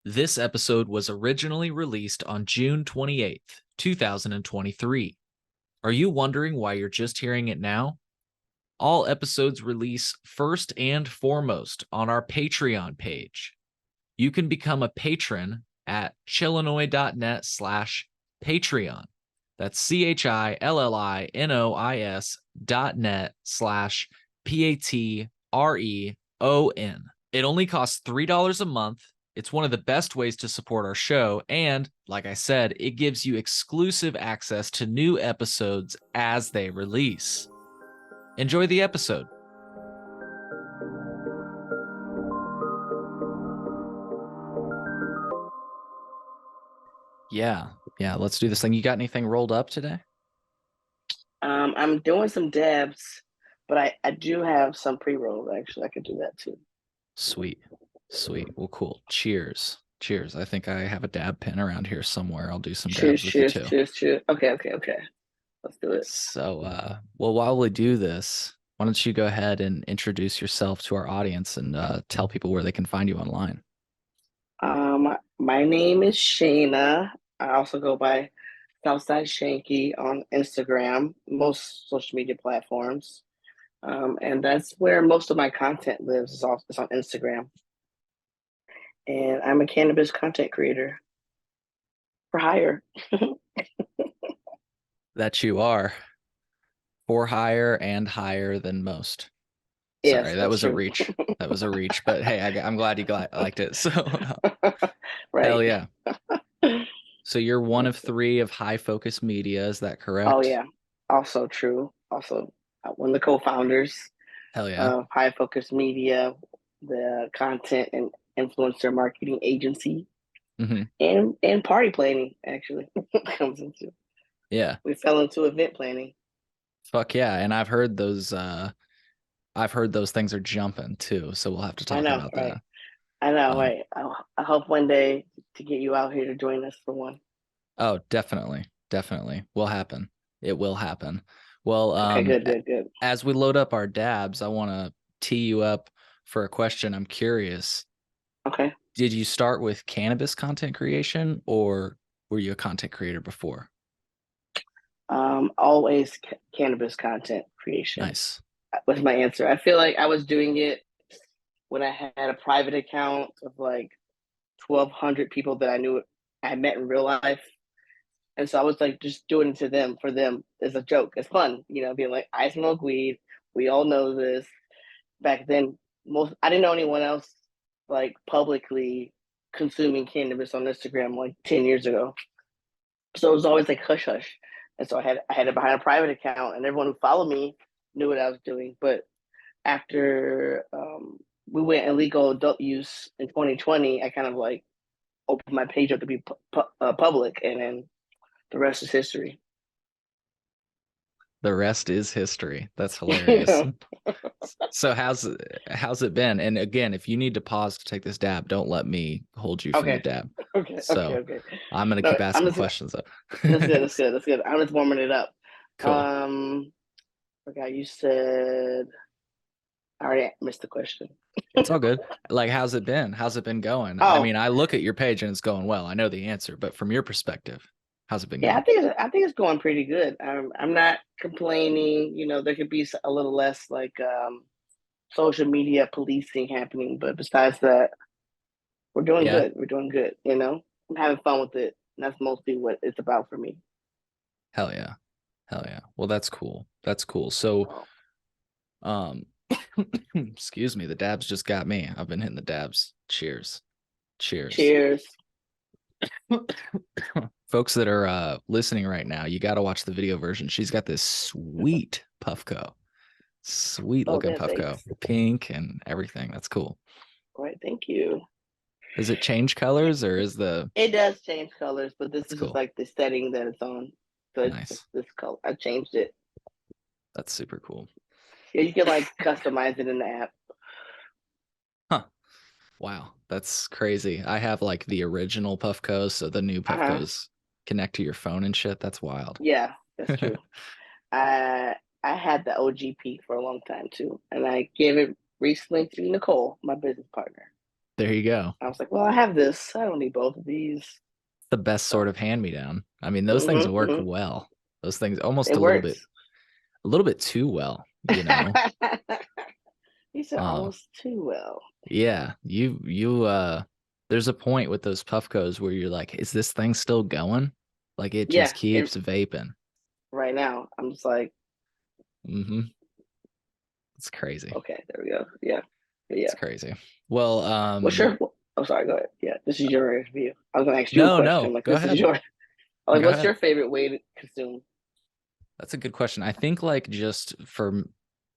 This episode was originally released on June 28th, 2023. Are you wondering why you're just hearing it now? All episodes release first and foremost on our Patreon page. You can become a patron at chillinois.net/Patreon. That's chillinois.net/PATREON. It only costs $3 a month. It's one of the best ways to support our show. And like I said, it gives you exclusive access to new episodes as they release. Enjoy the episode. Yeah, let's do this thing. You got anything rolled up today? I'm doing some dabs, but I do have some pre-rolls actually. I could do that too. Sweet. Well, cool. Cheers. I think I have a dab pen around here somewhere. I'll do some Cheers, dabs with you cheers, too. cheers, cheers. Okay. Let's do it. So, well, while we do this, why don't you go ahead and introduce yourself to our audience and tell people where they can find you online? My name is Shayna. I also go by Southside Shanky on Instagram, most social media platforms. And that's where most of my content lives is on Instagram. And I'm a cannabis content creator for hire. That you are for hire and higher than most. Yes, Sorry, that that's was a true. reach. But hey, I'm glad you liked it. So, Right. hell yeah. So you're one of three of High Focus Media. Is that Oh correct? yeah, also true. Also, one of the co-founders Hell yeah. of High Focus Media, the content and influencer marketing agency, Hmm. and party planning actually comes into. Yeah. We fell into event planning. Fuck yeah. And I've heard those things are jumping too. So we'll have to I talk know, about right? that. I know, Um, right? I hope one day to get you out here to join us for one. oh, definitely. Definitely. Will happen. It will happen. Well, Okay, good. as we load up our dabs, I want to tee you up for a question. I'm curious. Okay. Did you start with cannabis content creation or were you a content creator before? Always cannabis content creation Nice. was my answer. I feel like I was doing it when I had a private account of like 1,200 people that I knew I met in real life. And so I was like just doing it to them for them as a joke. It's fun, being like, I smoke weed. We all know this. Back then, I didn't know anyone else like publicly consuming cannabis on Instagram like 10 years ago. So it was always like hush hush. And so I had it behind a private account and everyone who followed me knew what I was doing. But after we went illegal adult use in 2020, I kind of like opened my page up to be public, and then the rest is history. The rest is history. That's hilarious. Okay, So how's it been? And again, if you need to pause to take this dab, don't let me hold you from the okay, dab. okay, So okay. I'm gonna No, keep I'm asking just questions. that's good, that's good, that's good. I'm just warming it up. Cool. Um, okay, you said I already missed the question. It's all good. Like, how's it been? How's it been going? I Oh, mean, I look at your page and it's going well. I know the answer, but from your perspective, how's it been yeah, going? I think it's going pretty good. I'm not complaining. There could be a little less like social media policing happening, but besides that, we're doing Yeah. good. We're doing good. I'm having fun with it. And that's mostly what it's about for me. Hell yeah. Hell yeah. Well, that's cool. That's cool. So, Oh, um, excuse me, the dabs just got me. I've been hitting the dabs. Cheers. Cheers. cheers. Folks that are listening right now, you got to watch the video version. She's got this sweet Oh, looking yeah, Puffco, thanks. pink and everything. That's cool. All right, thank you. Does it change colors or is the It does change colors, but this that's is just cool? like the setting that it's on. So it's just Nice. this color. I changed it. That's super cool. Yeah, you can like customize it in the app. Huh. Wow, that's crazy. I have like the original Puffcos, so the new Uh-huh. Puffcos connect to your phone and shit. That's wild. Yeah, that's true. I I had the OGP for a long time too, and I gave it recently to Nicole, my business partner. There you go. I was like, well, I have this. I don't need both of these. The best So, sort of hand-me-down. I mean, those things work hmm. well. Those things almost It works. a little bit too well, you know. You said Uh, almost too well. yeah, there's a point with those Puffcos where you're like, is this thing still going? Like it Yeah, just keeps vaping. right now I'm just like, Mm-hmm. It's crazy. okay, there we go. Yeah, but It's yeah. crazy. Well, What's your? Oh, sorry. Go ahead. Yeah, this is your review. I was gonna ask you a question. no, I'm like, go this is ahead. your. Like, Go what's ahead. your favorite way to consume? That's a good question. I think like just for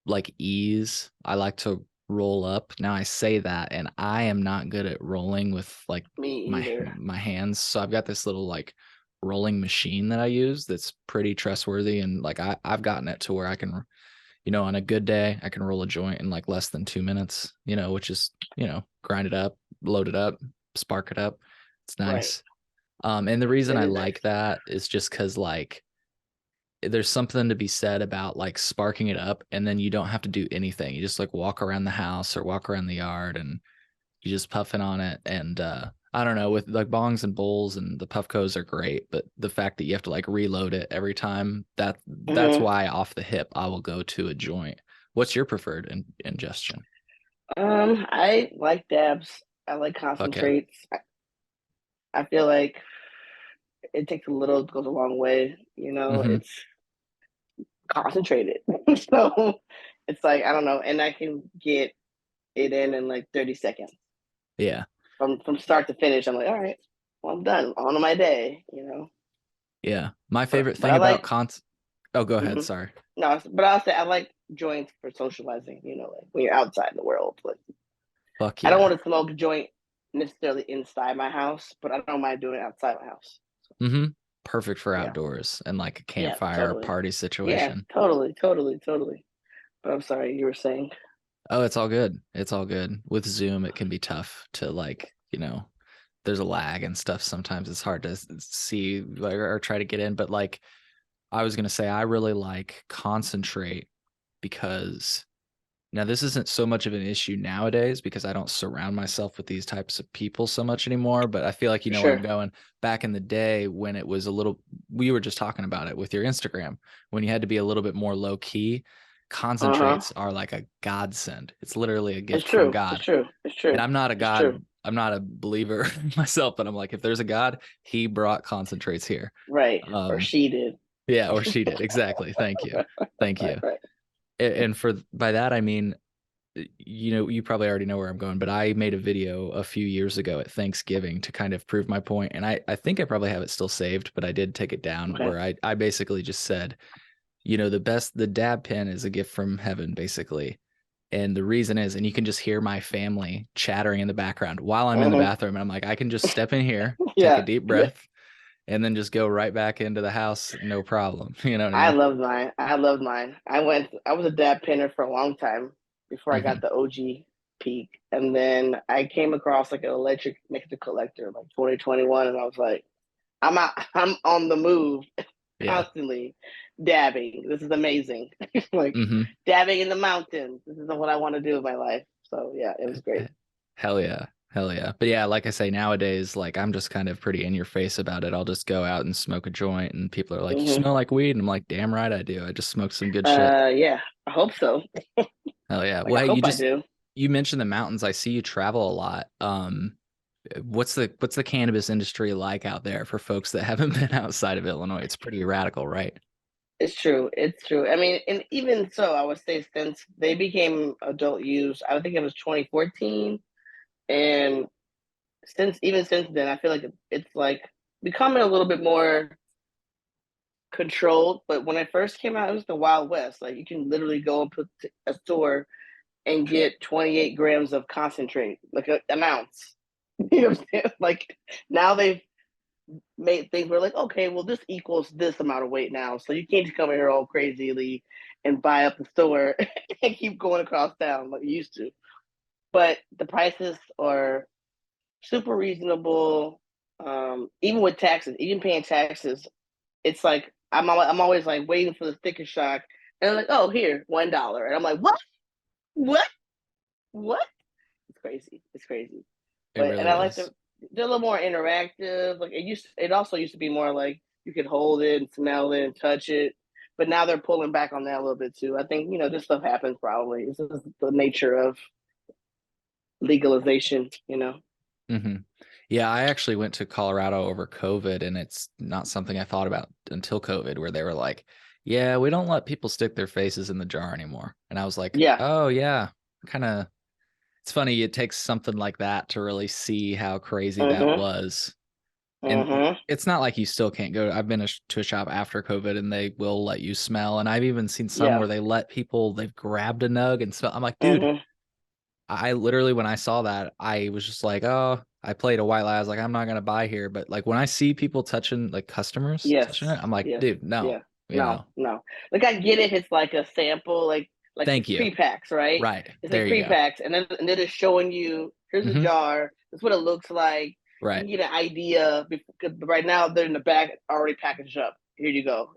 like ease, I like to roll up. Now I say that and I am not good at rolling with like Me my either. my hands. So I've got this little like rolling machine that I use that's pretty trustworthy and like I've gotten it to where I can, on a good day, I can roll a joint in like less than 2 minutes, which is, grind it up, load it up, spark it up. It's Right. nice. And the reason It I is like nice. that is just because like there's something to be said about like sparking it up and then you don't have to do anything. You just like walk around the house or walk around the yard and you just puffing on it. And I don't know, with like bongs and bowls and the Puffcos are great, but the fact that you have to like reload it every time, that's Hmm. why off the hip I will go to a joint. What's your preferred ingestion? I like dabs. I like Okay. concentrates. I feel like it takes a little, goes a long way. Mm-hmm. It's concentrated, so it's like I don't know, and I can get it in like 30 seconds Yeah. from start to finish. I'm like, all right, well, I'm done on my day. Yeah. My But favorite but thing I about like. oh, go ahead. Mhm. Sorry. No, but I'll say I like joints for socializing. Like when you're outside in the world. Like Fuck I don't yeah. want to smoke a joint necessarily inside my house, but I don't mind doing it outside my house. Mm-hmm. Perfect for Yeah, outdoors and like a yeah, campfire totally. party Yeah, situation. totally, totally, totally. But I'm sorry, you were saying. Oh, it's all good. It's all good. With Zoom, it can be tough to like, there's a lag and stuff. Sometimes it's hard to see like, or try to get in. But like, I was gonna say, I really like concentrate because now this isn't so much of an issue nowadays because I don't surround myself with these types of people so much anymore. But I feel like you For know where I'm sure. going. Back in the day when it was a little, we were just talking about it with your Instagram when you had to be a little bit more low key. Uh huh. Concentrates are like a godsend. It's literally a It's gift from true. It's God. true. It's And true. It's true. I'm not a believer myself, but I'm like, if there's a God, he brought concentrates here. Right. Or Um, she did. yeah, or she did. Exactly. Thank you. Thank Right. you. Right. And for by that I mean, you probably already know where I'm going, but I made a video a few years ago at Thanksgiving to kind of prove my point. And I think I probably have it still saved, but I did take it down Okay. where I basically just said, the dab pen is a gift from heaven, basically. And the reason is, and you can just hear my family chattering in the background while I'm in the Hmm. bathroom. And I'm like, I can just step in here, take a Yeah. deep Yeah. breath, and then just go right back into the house. No problem. You know what I I mean? loved mine. I loved mine. I was a dab pinner for a long time before I got Hmm. the OG peak. And then I came across like an electric nicotine collector like 2021 and I was like, I'm on the move Yeah. constantly dabbing. This is amazing. Like Hmm. dabbing in the mountains. This is what I want to do with my life. So yeah, it was great. Hell yeah. Hell yeah. But yeah, like I say, nowadays, like I'm just kind of pretty in your face about it. I'll just go out and smoke a joint and people are like, you Hmm. smell like weed. And I'm like, damn right I do. I just smoked some good shit. Yeah, I hope so. Hell yeah. Like Well, I hey, hope I do. you mentioned the mountains. I see you travel a lot. What's the cannabis industry like out there for folks that haven't been outside of Illinois? It's pretty radical, right? It's true. It's true. I mean, and even so, I would say since they became adult use, I think it was 2014, and since then, I feel like it's like becoming a little bit more controlled. But when I first came out, it was the Wild West. Like you can literally go and put a store and get 28 grams of concentrate, like an ounce. You know what I'm saying? Like now they've made things where like, okay, well, this equals this amount of weight now. So you can't just come in here all crazily and buy up the store and keep going across town like you used to. But the prices are super reasonable. Even with taxes, even paying taxes, it's like I'm always like waiting for the sticker shock, and I'm like, oh, here, $1, and I'm like, what, what, what? It's crazy. It's crazy. It And really I like is. they're a little more interactive. Like it also used to be more like you could hold it and smell it and touch it. But now they're pulling back on that a little bit too. I think, this stuff happens probably. This is the nature of legalization. Hmm. Yeah, I actually went to Colorado over COVID, and it's not something I thought about until COVID, where they were like, "Yeah, we don't let people stick their faces in the jar anymore." And I was like, Yeah. "Oh yeah, kind of." It's funny. It takes something like that to really see how crazy that Mm-hmm. was. And Mm-hmm. it's not like you still can't go. I've been to a shop after COVID, and they will let you smell. And I've even seen some Yeah. where they've grabbed a nug and smell. I'm like, dude, Mm-hmm. I literally, when I saw that, I was just like, oh, I played a white lie. I was like, I'm not gonna buy here. But like when I see people touching, like customers touching Yes. it, I'm like, Yes. dude, no, Yeah. No. No. Like I get it. It's like a sample. Like thank it's you. pre-packs, right? Right. It's There like you go. pre-packs, and then it's showing you here's the Hmm. jar. That's what it looks like. You Right. can get an idea. Because right now they're in the back already packaged up. Here you go.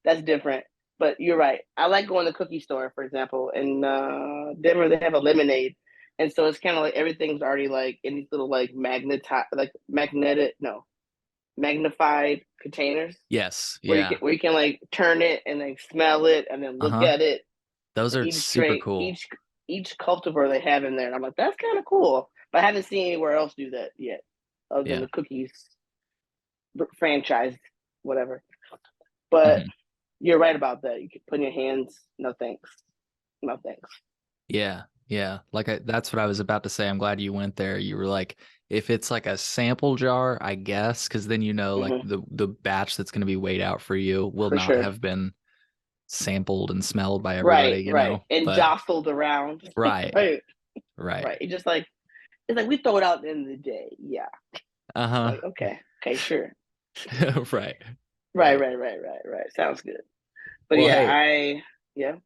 That's different. But you're right. I like going to the cookie store, for example, in Denver. They have a lemonade, and so it's kind of like everything's already like in these little like magnified containers Yes. where you can Yeah. where you can like turn it and then smell it and then look Uh-huh. at it. Those are Each super trait, cool. each cultivar they have in there, and I'm like, that's kind of cool. But I haven't seen anywhere else do that yet, other than Yeah. the cookies franchise, whatever. But Hmm. you're right about that. You can put in your hands. No thanks. No thanks. Yeah. Yeah. That's what I was about to say. I'm glad you went there. You were like, if it's like a sample jar, I guess, because then like Hmm. the batch that's going to be weighed out for you will For not sure. have been sampled and smelled by everybody, Right, right. And But jostled around. right, Right, right. right. It's like we throw it out at the end of the day. Yeah. Uh-huh. Like, okay. Okay, sure. Right. Right, Right. right, right, right, right. Sounds good. But Well, yeah, hey, yeah,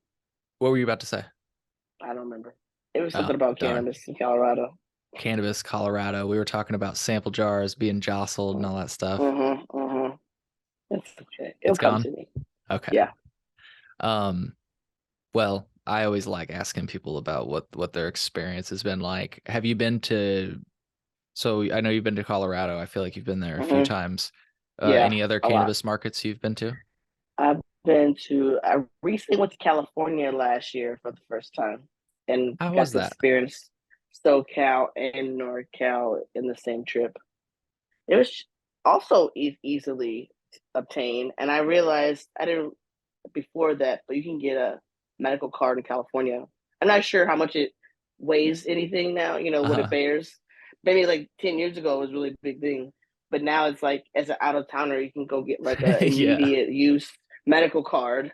what were you about to say? I don't remember. It was Oh, something about darn. cannabis in Colorado. Cannabis, Colorado. We were talking about sample jars being jostled and all that stuff. Mm-hmm, mm-hmm. It's okay. It'll It's come gone? to me. Okay. Yeah. Um, well, I always like asking people about what their experience has been like. Have you been to So I know you've been to Colorado. I feel like you've been there a few Mm-hmm. times. Yeah, Any other a lot. cannabis markets you've been to? I recently went to California last year for the first time and How got was to that? experience SoCal and NorCal in the same trip. It was also easily obtained, and I realized I didn't before that, but you can get a medical card in California. I'm not sure how much it weighs anything now, what it Uh-huh. bears. Maybe like 10 years ago it was a really big thing. But now it's like as an out of towner, you can go get like a Yeah. immediate use medical card.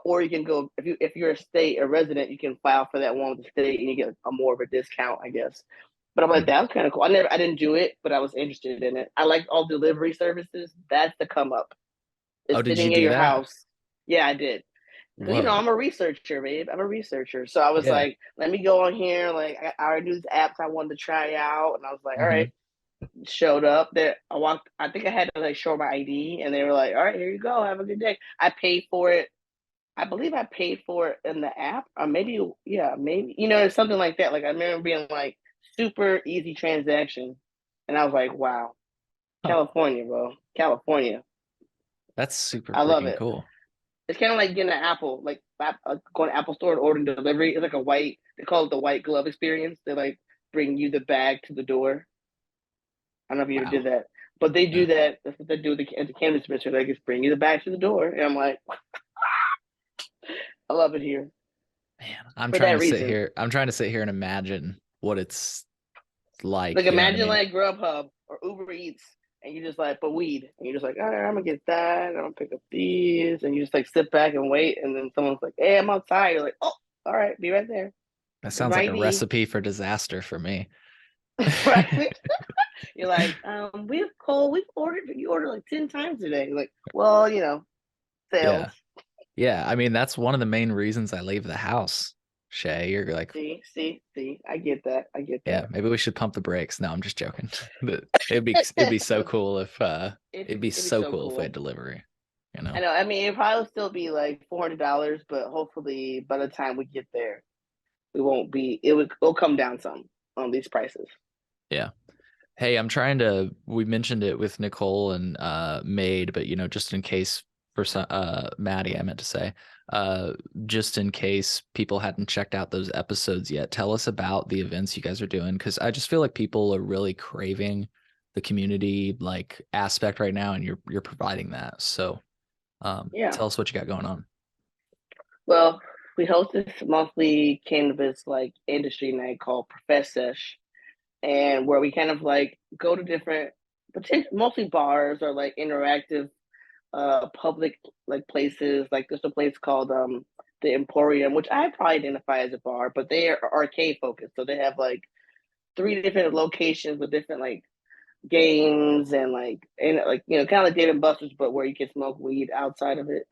Or you can go if you're a resident, you can file for that one with the state and you get a more of a discount, I guess. But I'm like, Hmm. that was kind of cool. I didn't do it, but I was interested in it. I like all delivery services. That's the come up. Oh, It's did you sitting in do your that? house. Yeah, I did. Because Whoa. I'm a researcher, babe. I'm a researcher. So I was Yeah. like, let me go on here. Like I already knew these apps I wanted to try out. And I was like, all Hmm. right. Showed up there. I think I had to like show my ID and they were like, all right, here you go. Have a good day. I paid for it. I believe I paid for it in the app. Or maybe, yeah, maybe, it's something like that. Like I remember being like super easy transaction. And I was like, wow, Huh. California, bro. California. That's super I love freaking it. cool. It's kind of like getting an Apple, like going to Apple Store and ordering delivery. It's like they call it the white glove experience. They like bring you the bag to the door. I don't know if you ever did Wow. that, but they do No. that. That's what they do at the cannabis dispensary. They just bring you the bag to the door, and I'm like, I love it here Man, for that reason. I'm trying to sit here and imagine what it's Like like, you know what I imagine mean? like Grubhub or Uber Eats, and you just like, but weed, and you're just like, all right, I'm gonna get that. I'm gonna pick up these, and you just like sit back and wait, and then someone's like, hey, I'm outside. You're like, oh, all right, be right there. That Here's sounds my like a ID. recipe for disaster for me. Right? You're like, we've ordered, you ordered like 10 times today. You're like, well, sales. Yeah. Yeah. I mean, that's one of the main reasons I leave the house, Shay. You're like, See. I get that. I get yeah, that. maybe we should pump the brakes. No, I'm just joking. But it'd be so cool if it'd be It'd be so so cool if we had cool. delivery, you I know? know. I mean, it probably will still be like $400, but hopefully by the time we get there, it won't be. It'll come down some on these prices. Yeah. Hey, we mentioned it with Nicole and Maid, but just in case for some Maddie, I meant to say, uh just in case people hadn't checked out those episodes yet, tell us about the events you guys are doing, because I just feel like people are really craving the community like aspect right now, and you're providing that. So Yeah. tell us what you got going on. Well, we host this monthly cannabis like industry night called Profess Sesh, and where we kind of like go to different, mostly bars or like interactive, public like places. Like there's a place called the Emporium, which I probably identify as a bar, but they are arcade focused, so they have like three different locations with different like games and kind of like Dave and Buster's, but where you can smoke weed outside of it,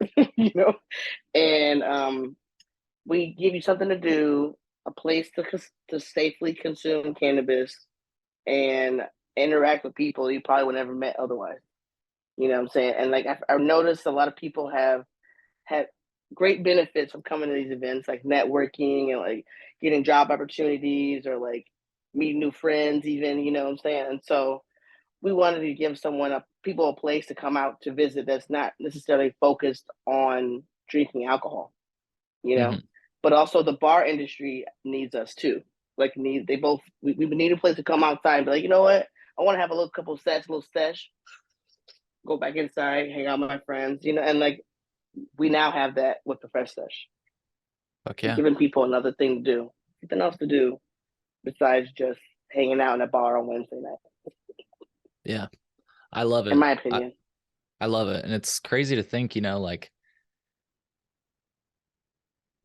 and we give you something to do, a place to safely consume cannabis, and interact with people you probably would never met otherwise. You know what I'm saying? And like I've noticed a lot of people have had great benefits from coming to these events, like networking and like getting job opportunities or like meeting new friends, even. You know what I'm saying? And so we wanted to give people a place to come out to visit that's not necessarily focused on drinking alcohol, you know. Hmm. But also the bar industry needs us too. Like we need a place to come outside and be like, you know what? I want to have a little couple sets, little sesh, go back inside, hang out with my friends, and like we now have that with the fresh sesh. Fuck We're yeah. giving people another thing to do, something else to do besides just hanging out in a bar on Wednesday night. Yeah, I love In it. my I, opinion. I love it. And it's crazy to think, like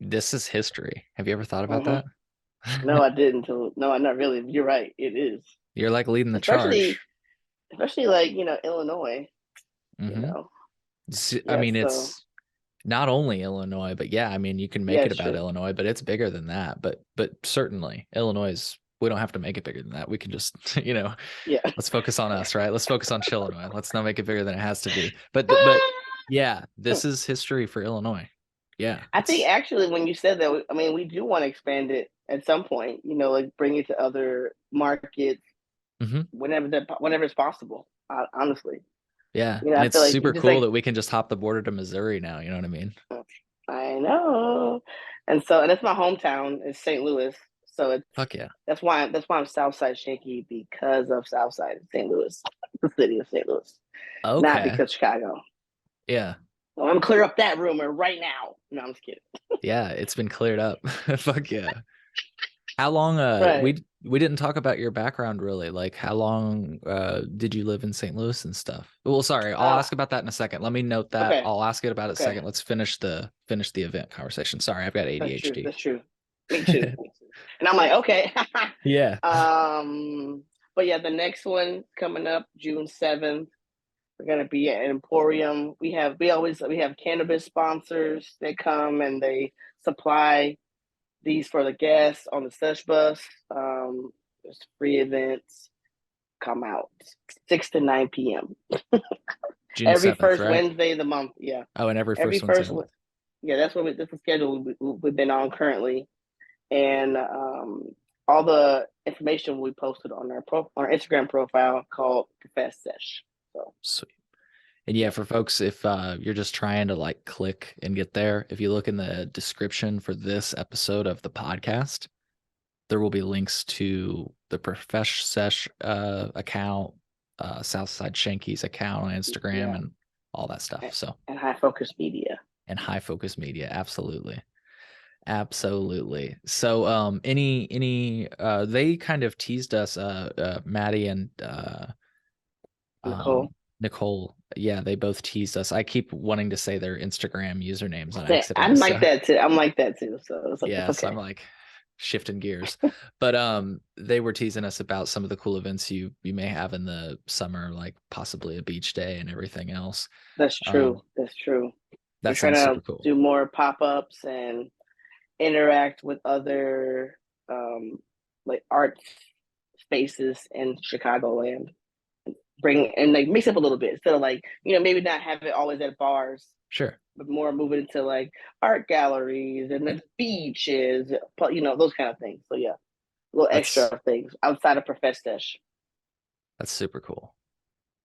this is history. Have you ever thought about Hmm. that? No, I didn't. No, not really. You're right. It is, You're like leading the especially charge. especially like Illinois. You Hmm. know, I yeah. mean, So it's not only Illinois, but yeah, I mean, you can make yeah, it it's about true. Illinois, but it's bigger than that. But certainly Illinois is, we don't have to make it bigger than that. We can just, Yeah. let's focus on us, right? Let's focus on Illinois. Let's not make it bigger than it has to be. But yeah, this is history for Illinois. Yeah, I think it's actually when you said that, I mean, we do want to expand it at some point. Like bring it to other markets mhm. whenever it's possible. Honestly, Yeah, I and it's feel like super it's just cool like that we can just hop the border to Missouri now. You know what I mean? I know, and it's my hometown. It's St. Louis, so Fuck yeah. that's why I'm Southside Shaky, because of Southside St. Louis, the city of St. Louis, not Okay. because Chicago. Yeah. Well, I'm gonna clear up that rumor right now. No, I'm just kidding. Yeah, it's been cleared up. Fuck yeah. How long Right. we didn't talk about your background really. Like how long did you live in St. Louis and stuff? Well, sorry, I'll Uh, ask about that in a second. Let me note that. okay. I'll ask it about it in a Okay. second. Let's finish the event conversation. Sorry, I've got That's true. ADHD. That's true. Me too. Me too. And I'm like, okay. Yeah. um, but yeah, the next one coming up June 7th. We're gonna be at an Emporium. We have cannabis sponsors that come and they supply these for the guests on the Sesh bus. There's free events. Come out 6 to 9 p.m. June every 7th, first right? Wednesday of the month. Yeah, Oh, and every every first Wednesday first. of the month. Yeah, that's the schedule we've been on currently, and all the information we posted on our Instagram profile called Profess Sesh. So Sweet. And yeah, yeah, for folks, if you're just trying to like click and get there, if you look in the description for this episode of the podcast, there will be links to the Profesh Sesh account, Southside Shanky's account on Instagram, yeah, and all that stuff. So, and High Focus Media. and High Focus Media, absolutely, absolutely. So, any they kind of teased us, Maddie and Nicole. Nicole. Yeah, they both teased us. I keep wanting to say their Instagram usernames on I'm accident. like So that too. I'm like that too. So it's yeah, so I'm okay. like shifting gears. But they were teasing us about some of the cool events you may have in the summer, like possibly a beach day and everything else. That's Um true. That's true. We're that trying sounds super to cool. do more pop-ups and interact with other um, like art spaces in Chicagoland. Bring and like mix up a little bit instead of like maybe not have it always at bars, Sure. but more move it into like art galleries and the beaches, those kind of things. So yeah, little That's extra things outside of Profess Sesh. that's super cool.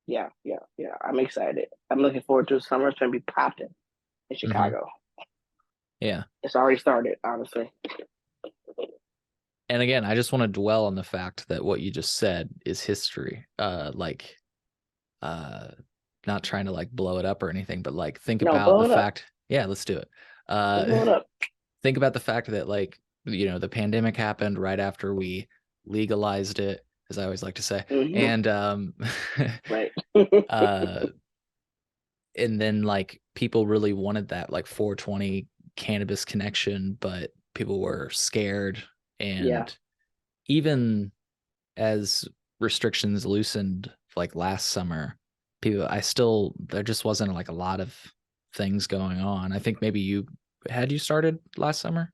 Yeah, yeah, yeah. I'm excited. I'm looking forward to the summer. It's gonna be popping in Hmm. Chicago. Yeah. It's already started, honestly. And again, I just want to dwell on the fact that what you just said is history. Uh not trying to like blow it up or anything, but like think No, about blow the it up. fact, yeah, let's do it. Let's Uh blow it up. think about the fact that like, the pandemic happened right after we legalized it, as I always like to say. Hmm. And Right. uh and then like people really wanted that like 420 cannabis connection, but people were scared. Yeah. And even as restrictions loosened like last summer, there just wasn't like a lot of things going on. I think maybe you started last summer.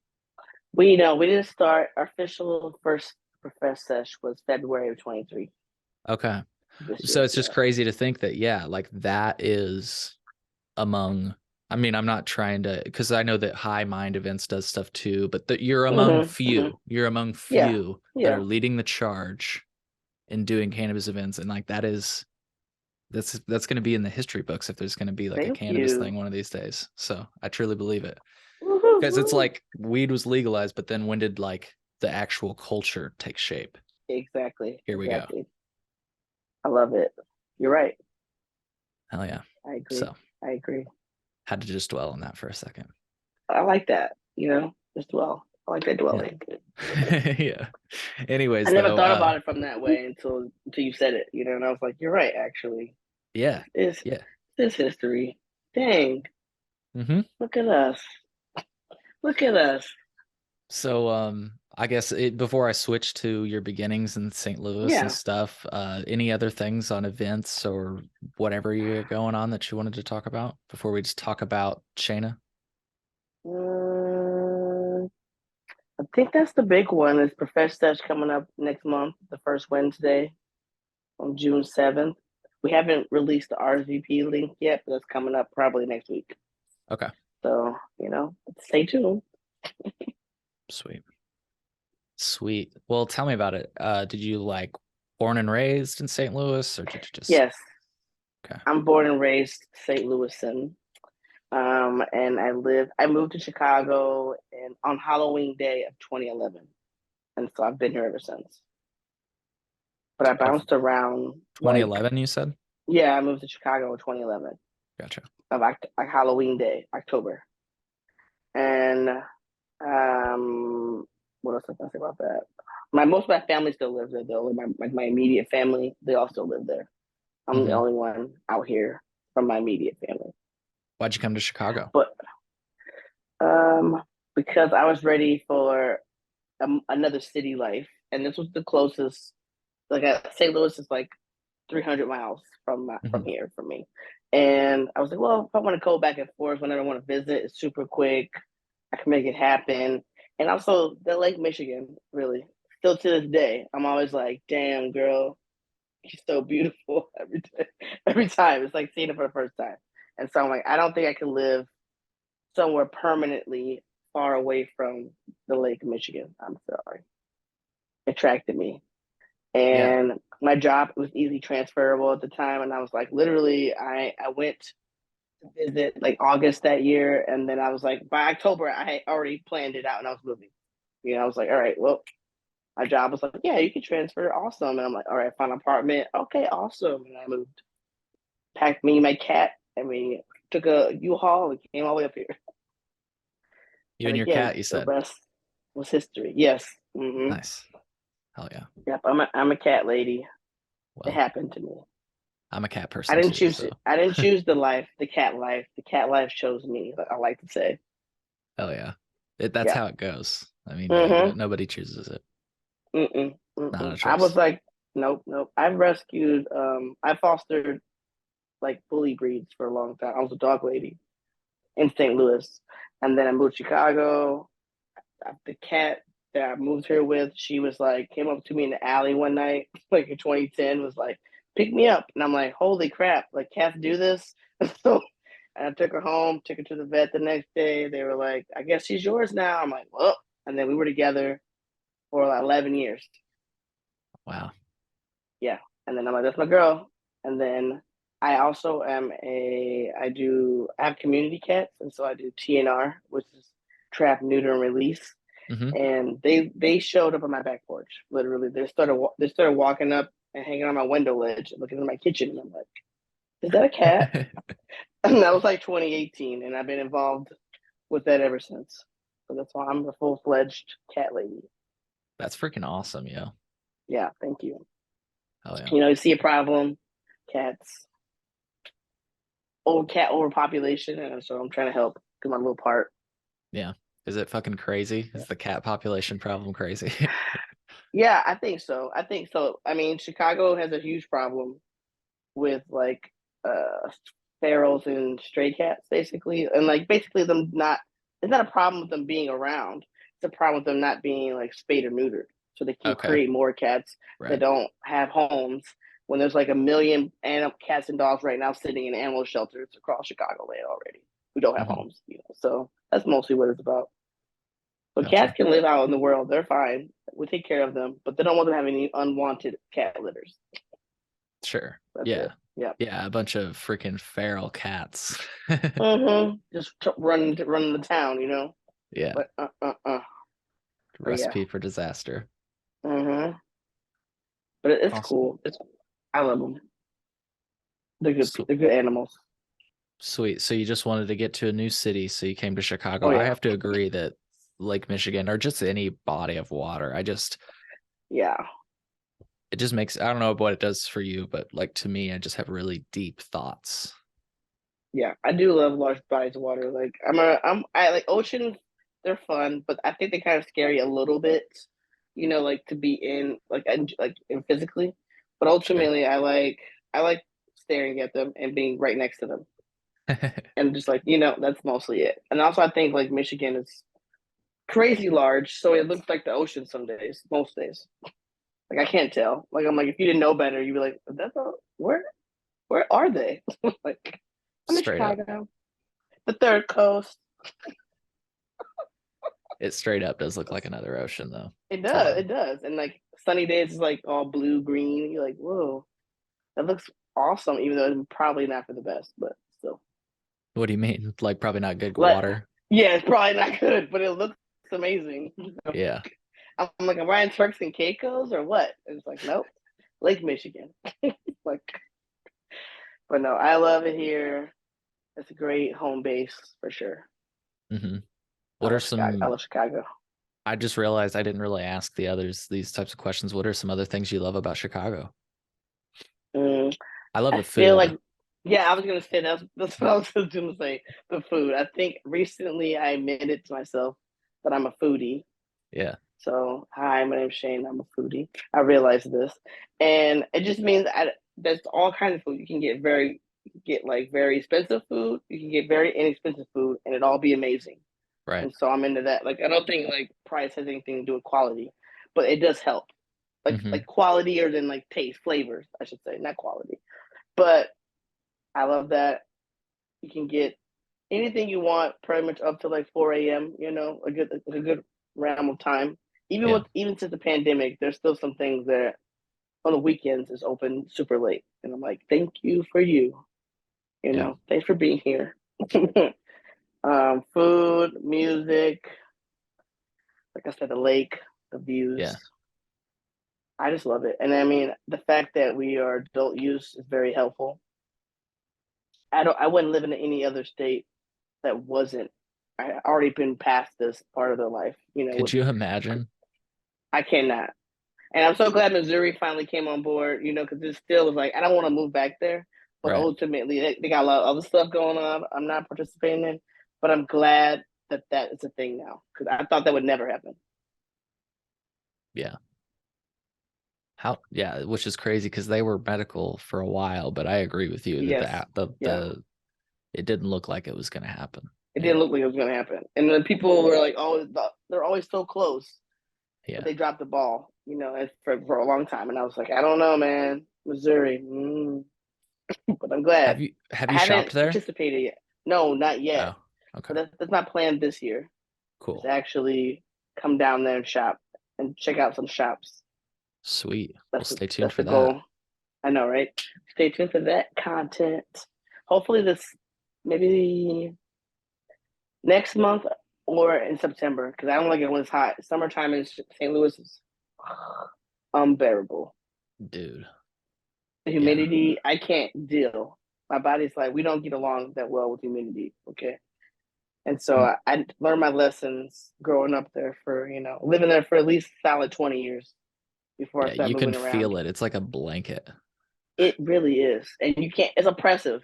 We didn't start our official first Profess Sesh was February of 23 Okay. this So year. it's just Yeah. crazy to think that, yeah, like that is among, I mean, I'm not trying to, because I know that High Mind Events does stuff too, but that Hmm. you're among Yeah. few that Yeah. are leading the charge in doing cannabis events. And like that's going to be in the history books if there's going to be like a Thank cannabis you. thing one of these days. So I truly believe it, because it's Woo-hoo. like weed was legalized, but then when did like the actual culture take shape? Exactly. Here we go. Exactly. I love it. You're right. Hell yeah. I agree. So I agree. had to just dwell on that for a second. I like that, as well. I like that Yeah. dwelling. Yeah. I Anyways, never though, thought about it from that way until you said it, and I was like, you're right, actually. yeah, This yeah. this history. Dang, Hmm. look at us. Look at us. So, I guess before I switch to your beginnings in St. Louis and Yeah. stuff, any other things on events or whatever you got going on that you wanted to talk about before we just talk about Shayna? Mm, I think that's the big one. Is Profess Touch coming up next month, the first Wednesday on June 7th. We haven't released the RSVP link yet, but it's coming up probably next week. Okay, So, stay tuned. sweet, sweet. Well, tell me about it. Did you like born and raised in St. Louis, or did you just Yes, okay? I'm born and raised St. Louisan. And I moved to Chicago and on Halloween Day of 2011. And so I've been here ever since. But I Of bounced around 2011, you said? yeah, I moved to Chicago in 2011 Gotcha. of Halloween Day, October. And what else can I say about that? Most of my family still lives there though. My immediate family, they all still live there. I'm the Hmm. only one out here from my immediate family. Why'd you come to Chicago? But um, because I was ready for another city life, and this was the closest. Like St. Louis is like 300 miles from Hmm. here from me, and I was like, well, if I want to go back and forth whenever I want to visit, it's super quick. I can make it happen, and also the Lake Michigan, really. Still to this day, I'm always like, damn girl, she's so beautiful every day, every time. It's like seeing it for the first time, and so I'm like, I don't think I can live somewhere permanently far away from the Lake Michigan. I'm sorry, it attracted me. Yeah. And my job was easily transferable at the time, and I was like, literally, I went to visit like August that year, and then I was like, by October, I had already planned it out, and I was moving. I was like, all right, well, my job was like, yeah, you can transfer, awesome, and I'm like, all right, find an apartment, okay, awesome, and I moved, packed me and my cat, and we took a U-Haul and came all the way up here. You And and your again, cat, you the said. rest was history. Yes. Mm-hmm. Nice. Hell yeah. Yep. I'm a cat lady. It Well, happened to me. I'm a cat I person didn't too, choose so it. I didn't choose the life, the cat life. The cat life chose me. I like to say. hell yeah. That's Yeah. how it goes. I mean, yeah, Mm-hmm. nobody chooses it. Mm-mm. Not Mm-mm. a I was choice. like, nope, nope. I've rescued. I fostered like bully breeds for a long time. I was a dog lady in St. Louis, and then I moved to Chicago. The cat that I moved here with, she was like, came up to me in the alley one night, like in 2010, was like, pick me up. And I'm like, holy crap, like cats do this? So and I took her home, took her to the vet the next day. They were like, I guess she's yours now. I'm like, well, and then we were together for like 11 years. Wow. Yeah. And then I'm like, that's my girl. And then I also I have community cats. And so I do TNR, which is trap, neuter, and release. Hmm. And they showed up on my back porch. Literally, they started walking up and hanging on my window ledge, looking at my kitchen, and I'm like, "Is that a cat?" And that was like 2018, and I've been involved with that ever since. So that's why I'm a full-fledged cat lady. That's freaking awesome, yo. Yeah, thank you. Oh yeah. You see a problem, cats, old cat overpopulation, and so I'm trying to help do my little part. Yeah. Is it fucking crazy? Yeah. Is the cat population problem crazy? Yeah, I think so. I think so. I mean, Chicago has a huge problem with like uh ferals and stray cats basically, and like basically them not, it's not a problem with them being around, it's a problem with them not being like spayed or neutered, so they can Okay. create more cats that Right. don't have homes when there's like a million animal cats and dogs right now sitting in animal shelters across Chicagoland already who don't have Hmm. homes, so that's mostly what it's about. So cats Gotcha. can live out in the world, they're fine, we take care of them, but they don't want them having any unwanted cat litters. Sure. That's Yeah. it. Yeah. Yeah. A bunch of freaking feral cats. Just running the town, Yeah. But But yeah. Recipe for disaster. hmm But it's Awesome. cool. I love them. They're good. So, They're good animals. sweet. So you just wanted to get to a new city, so you came to Chicago. Oh I yeah, have to agree that Lake Michigan or just any body of water, yeah, it just makes, I don't know what it does for you, but like to me, I just have really deep thoughts. yeah. I do love large bodies of water. Like I like oceans. They're fun, but I think they're kind of scary a little bit. Like to be in like in physically. But Sure. ultimately, I like staring at them and being right next to them, and just like that's mostly it. And also, I think like Michigan is crazy large, so it looks like the ocean some days, most days. Like I can't tell. Like I'm like, if you didn't know better, you'd be like, "That's a where are they?" Like I'm in Straight up. Chicago, the third coast. It straight up does look like another ocean, though. It It's does, wild. it does, and like sunny days is like all blue green. You're like, whoa, that looks awesome. Even though it's probably not for the best, but still, What do you mean? Like probably not good like water? yeah, it's probably not good, but it looks amazing. Yeah. I'm like, I'm riding Turks and Caicos or what? And it's like, nope, Lake Michigan. Like, but no, I love it here. It's a great home base for sure. Hmm. I What are love Chicago. I some, love Chicago. I just realized I didn't really ask the others these types of questions. What are some other things you love about Chicago? Mm, I love I the feel food. like, yeah, I was gonna say that's what I was gonna say. The food. I think recently I admitted to myself that I'm a foodie. Yeah. So hi, my name's Shane. I'm a foodie. I realized this, and it just means there's all kinds of food. You can get like very expensive food. You can get very inexpensive food, and it all be amazing. Right. And so I'm into that. Like I don't think like price has anything to do with quality, but it does help. Like Hmm. like quality or than like taste, flavors, I should say, not quality. But I love that you can get anything you want pretty much up to like 4 a.m. A good realm of time. Yeah. Even since the pandemic, there's still some things that on the weekends is open super late, and I'm like, thank you for you. Yeah. Thanks for being here. Food, music, like I said, the lake, the views. Yeah. I just love it, and I mean the fact that we are adult use is very helpful. I wouldn't live in any other state that wasn't I already been past this part of their life. Could you imagine? I cannot. And I'm so glad Missouri finally came on board, because it still was like, I don't want to move back there. But Right. ultimately, they got a lot of other stuff going on I'm not participating in. But I'm glad that is a thing now because I thought that would never happen. Yeah. How, yeah, which is crazy because they were medical for a while, but I agree with you that Yes. Yeah. it didn't look like it was going to happen. It Yeah. didn't look like it was going to happen. And then people were like, oh, they're always so close. But Yeah. they dropped the ball, for a long time. And I was like, I don't know, man. Missouri. But I'm glad. Have I you shopped haven't there? participated yet. No, not yet. Oh, okay. But that's not planned this year. Is Cool. actually come down there and shop. and check out some shops. Sweet. We'll stay tuned That's for the that. goal. I know, right? Stay tuned for that content. Hopefully this maybe next month or in September because I don't like it when it's hot. Summertime in St. Louis is unbearable. Dude. The humidity, I can't deal. My body's like, we don't get along that well with humidity. Okay. And so I learned my lessons growing up there for, living there for at least solid 20 years before I Yeah, started you can moving around. feel it. It's like a blanket. It really is. And you can't, it's oppressive.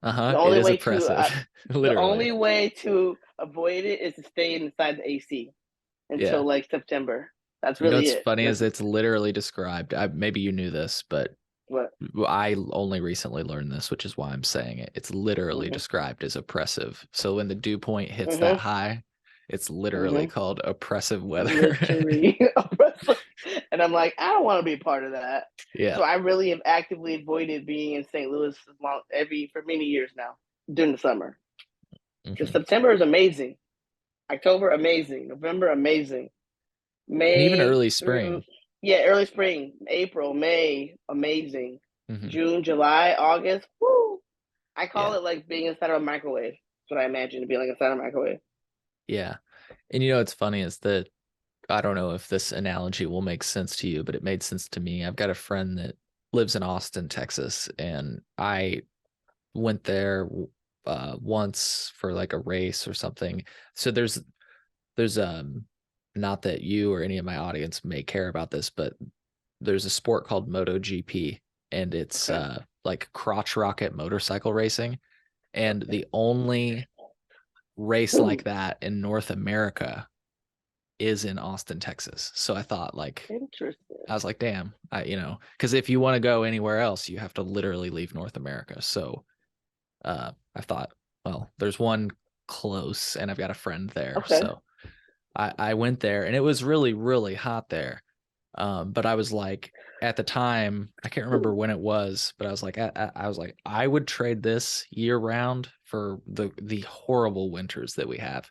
Uh-huh. The It only is way to oppressive. the Literally. only way to avoid it is to stay inside the AC Yeah. until like September. That's You know really what's it. funny That's is it's literally described. Maybe you knew this, but what. I only recently learned this, which is why I'm saying it. It's literally Hmm. described as oppressive. So when the dew point hits that Hmm. high, it's literally Hmm. called oppressive weather. Literally oppressive. And I'm like, I don't want to be a part of that. Yeah. So I really have actively avoided being in St. Louis for many years now during the summer. Because Hmm. September is amazing. October amazing. November amazing. And even May early through spring. yeah, early spring, April, May, amazing. Hmm. June, July, August, woo. I call Yeah. it like being inside of a microwave. That's what I imagine to be like inside of a microwave. Yeah. And you know what's funny is that I don't know if this analogy will make sense to you, but it made sense to me. I've got a friend that lives in Austin, Texas, and I went there once for like a race or something. So there's not that you or any of my audience may care about this, but there's a sport called MotoGP, and it's Okay. like crotch rocket motorcycle racing. And Okay. the only race like that in North America is in Austin, Texas. So I thought like Interesting. I was like, damn, because if you want to go anywhere else, you have to literally leave North America. So I thought, well, there's one close, and I've got a friend there. Okay. So I went there, and it was really, really hot there. But I was like, at the time, I can't remember when it was, but I was like, I was like, I would trade this year round for the horrible winters that we have.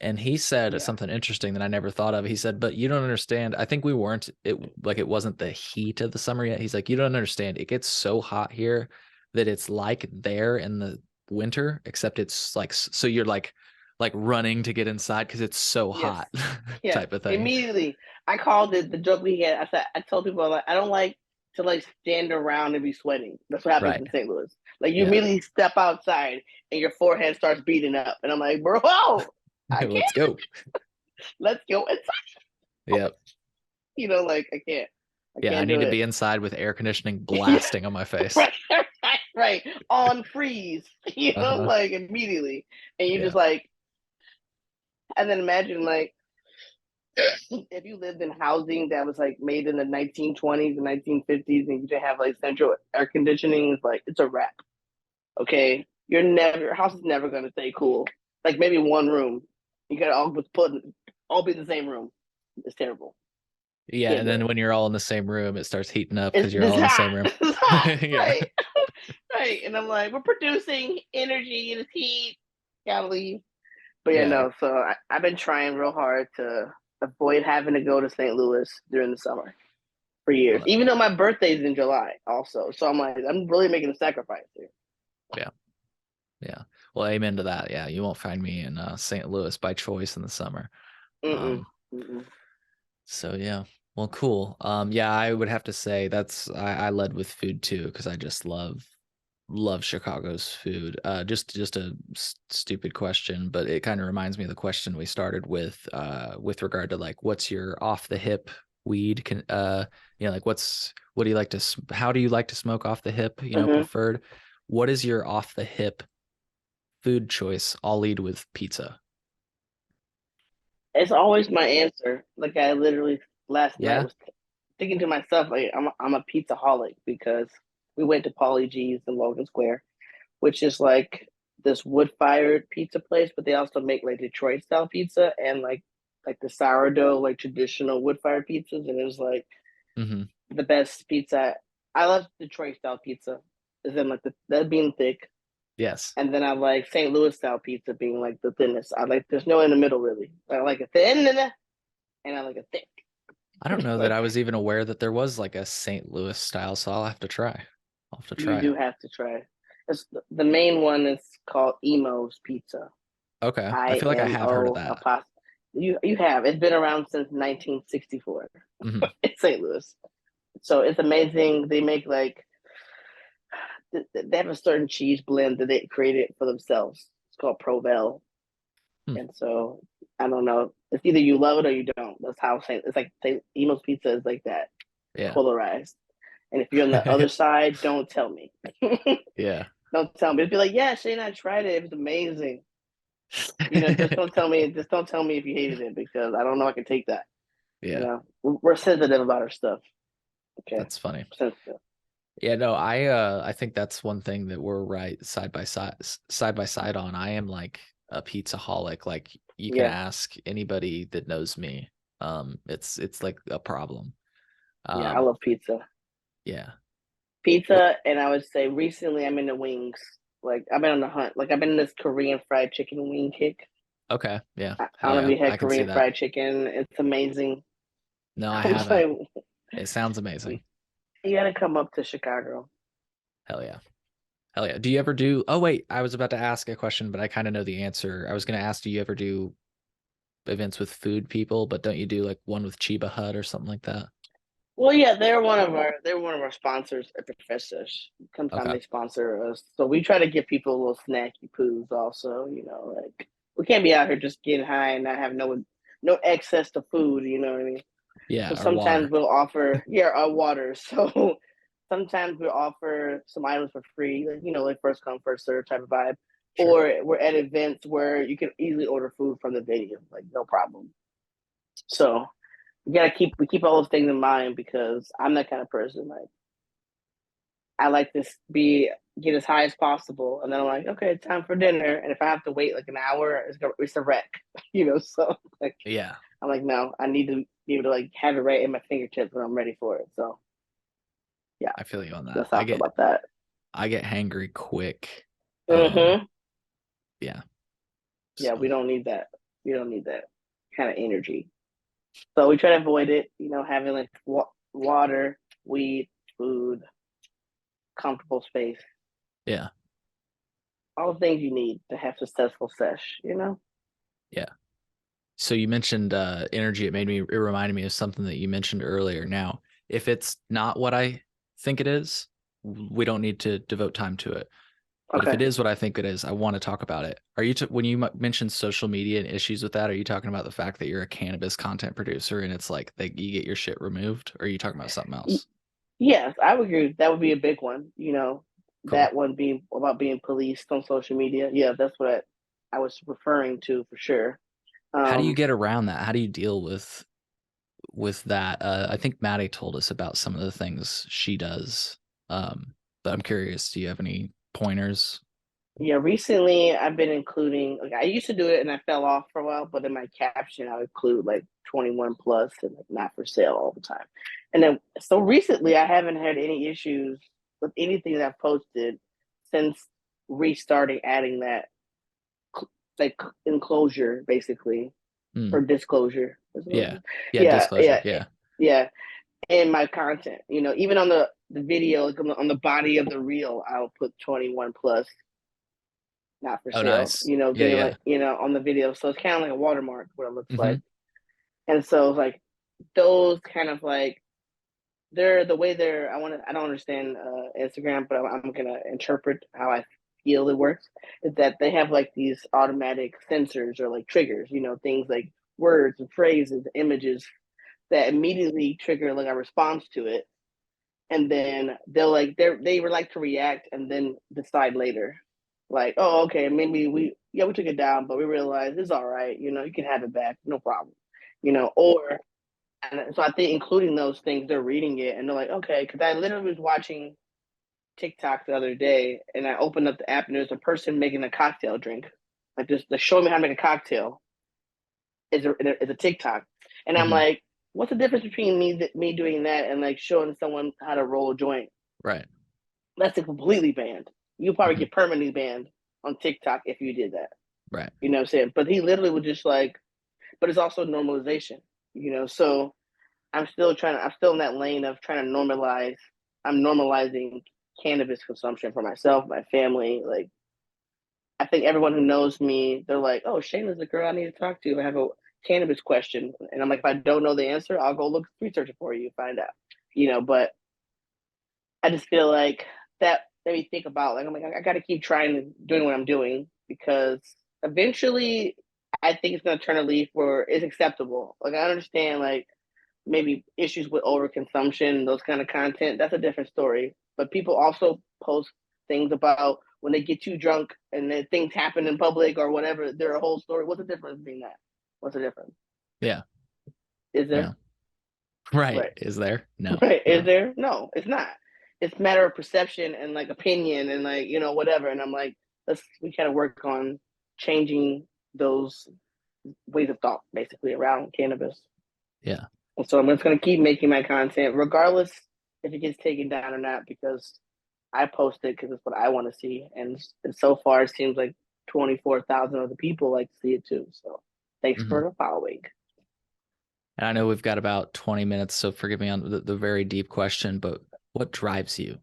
And he said Yeah. something interesting that I never thought of. He said, but you don't understand. I think we weren't it wasn't the heat of the summer yet. He's like, you don't understand. It gets so hot here that it's like there in the winter, except it's like so you're like running to get inside because it's so Yes. hot Yes. type of thing. Immediately. I called it the joke we had. I told people like I don't like to like stand around and be sweating. That's what happens Right. in St. Louis. Like you Yeah. immediately step outside and your forehead starts beating up. And I'm like, bro, I can't. Let's go. Let's go inside. Yep. Like I can't. I Yeah, I can't need do to it. be inside with air conditioning Yeah. blasting on my face. Right, right. On freeze, Uh-huh. like immediately. And you Yeah. just like and then imagine like if you lived in housing that was like made in the 1920s and 1950s and you didn't have like central air conditioning, it's like it's a wrap. Okay, your house is never gonna stay cool. Like maybe one room, you gotta all be in the same room. It's terrible. Yeah, Can't and do then it. when you're all in the same room, it starts heating up because you're It's all in the hot. same room. It's hot. Yeah. Right, right. And I'm like, we're producing energy and it's heat. Gotta leave. But yeah, Yeah. no. So I've been trying real hard to avoid having to go to St. Louis during the summer for years, Well, even though my birthday's in July also. So I'm like, I'm really making a sacrifice here. yeah. Yeah. Well, amen to that. Yeah, you won't find me in St. Louis by choice in the summer. Mm-mm, Um, mm-mm. so yeah. Well, cool. Yeah, I would have to say I led with food too because I just love Chicago's food. Just a stupid question, but it kind of reminds me of the question we started with regard to like what's your off the hip weed can like what do you like to how do you like to smoke off the hip, Mm-hmm. preferred? What is your off the hip food choice? I'll lead with pizza. It's always my answer. Like I literally last night Yeah. was thinking to myself, like I'm a pizza holic because we went to Pauly G's in Logan Square, which is like this wood fired pizza place, but they also make like Detroit style pizza and like the sourdough, like traditional wood fired pizzas. And it was like Mm-hmm. the best pizza. I love Detroit style pizza, is in like that being thick. Yes. And then I like St. Louis style pizza being like the thinness. I like there's no in the middle really. I like a thin and I like a thick. I don't know that Like I was even aware that there was like a St. Louis style, so I'll have to try. I'll have to you try do it. have to try. The main one is called Emo's Pizza. Okay. I feel like I have heard of IMO that. apostrophe. You have. It's been around since 1964 Hmm. in St. Louis. So it's amazing. They make like they have a certain cheese blend that they created for themselves. It's called Provel, Hmm. and so I don't know. It's either you love it or you don't. That's how Saint. It's like Emo's Pizza is like that, Yeah. polarized. And if you're on the other side, don't tell me. Yeah. Don't tell me. Be like, yeah, Shane, I tried it. It was amazing. Just don't tell me. Just don't tell me if you hated it because I don't know I can take that. Yeah. We're sensitive about our stuff. Okay, That's funny. sensitive. Yeah, no, I think that's one thing that we're right side by side on. I am like a pizza holic. Like you can Yeah, ask anybody that knows me. It's like a problem. yeah. I Um, love pizza. yeah. What Pizza, and I would say recently I'm into wings. Like I've been on the hunt. Like I've been in this Korean fried chicken wing kick. okay, yeah. I Hell don't know yeah. if you I had can see Korean that. fried chicken. It's amazing. No, I I'm haven't. like, It sounds amazing. you gotta come up to Chicago. Hell yeah. Hell yeah. Do you ever do Oh wait, I was about to ask a question, but I kind of know the answer. I was gonna ask, do you ever do events with food people, but don't you do like one with Chiba Hut or something like that? Well, yeah, they're one of our sponsors at the Festus. Sometimes Okay. they sponsor us, so we try to give people a little snacky poos. Also, like we can't be out here just getting high and not have no excess to food. You know what I mean? So Yeah, or sometimes water. we'll offer, yeah, our water. So sometimes we'll offer some items for free, like like first come first serve type of vibe. Sure. Or we're at events where you can easily order food from the venue, like no problem. So we keep all those things in mind because I'm that kind of person. Like I like to be get as high as possible, and then I'm like, okay, it's time for dinner. And if I have to wait like an hour, it's a wreck, So like Yeah, I'm like, no, I need to be able to like have it right in my fingertips when I'm ready for it. So yeah, I feel you on that. that's how I feel about that. I get hangry quick. Mm-hmm. Yeah. Yeah, we So don't need that. We don't need that kind of energy. So we try to avoid it. Having like water, weed, food, comfortable space, yeah, all the things you need to have successful sesh. yeah. So you mentioned energy. It reminded me of something that you mentioned earlier. Now, if it's not what I think it is, we don't need to devote time to it. But if Okay. it is what I think it is, I want to talk about it. Are you when you mentioned social media and issues with that? Are you talking about the fact that you're a cannabis content producer and it's like that you get your shit removed? Or are you talking about something else? Yes, I would agree. That would be a big one. Cool. That one being about being policed on social media. Yeah, that's what I was referring to for sure. How do you Um, get around that? How do you deal with that? I think Maddie told us about some of the things she does. But I'm curious, do you have any pointers? yeah, recently I've been including like I used to do it and I fell off for a while, but in my caption I would include like 21 plus and like not for sale all the time. And then so recently I haven't had any issues with anything that I've posted since restarting adding that like enclosure basically Hmm. or disclosure. Yeah. Yeah, Yeah, disclosure. yeah, Yeah. yeah. In my content, even on the video, like on the body of the reel, I'll put 21 plus, not for Oh, sale. nice. Yeah, Being yeah. like on the video, so it's kind of like a watermark what it looks Hmm. like. And so like those kind of like they're the way they're. I don't understand Instagram, but I'm gonna interpret how I feel it works. Is that they have like these automatic sensors or like triggers, things like words and phrases, images that immediately trigger like a response to it, and then they would like to react and then decide later, like, oh, okay, maybe we took it down, but we realized it's all right. You can have it back, no problem. Or and so I think including those things, they're reading it and they're like, okay, because I literally was watching TikTok the other day and I opened up the app and there's a person making a cocktail drink, like just showing me how to make a cocktail is a TikTok, and I'm Hmm. like, what's the difference between me doing that and like showing someone how to roll a joint? Right. That's completely banned. You probably Hmm. get permanently banned on TikTok if you did that. Right. You know what I'm saying? But he literally would just like, but it's also normalization. So I'm still in that lane of trying to normalize. I'm normalizing cannabis consumption for myself, my family. Like, I think everyone who knows me, they're like, "Oh, Shayna's the girl I need to talk to. I have a cannabis question," and I'm like, if I don't know the answer, I'll go look research it for you, find out. But I just feel like that made me think about, like, I'm like, I got to keep trying to doing what I'm doing, because eventually I think it's going to turn a leaf where it's acceptable. Like, I understand, like, maybe issues with overconsumption, those kind of content. That's a different story. But people also post things about when they get too drunk and then things happen in public or whatever. They're a whole story. What's the difference between that? What's the difference? Yeah. Is Yeah. there? Right. Right. Is there? No. Right. Is No. there? No, it's not. It's a matter of perception and like opinion and like, whatever. And I'm like, we kind of work on changing those ways of thought basically around cannabis. Yeah. And so I'm just gonna keep making my content regardless if it gets taken down or not, because I post it because it's what I want to see. And so far it seems like 24,000 other people like to see it too. So thanks Mhm. for the following. And I know we've got about 20 minutes, so forgive me on the very deep question, but what drives you?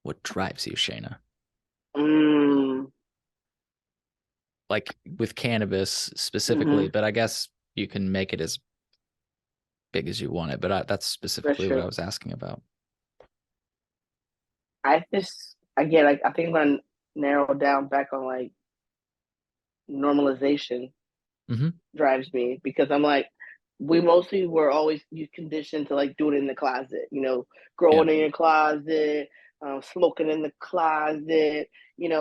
What drives you, Shayna? Mm, Like with cannabis specifically, mm-hmm. but I guess you can make it as big as you want it. But that's That's specifically what I true. was asking about. I just again, like, I think I'm gonna narrow down back on like normalization Hmm. drives me, because I'm like, we mostly were always conditioned to like do it in the closet, Yeah. growing in your closet, smoking in the closet,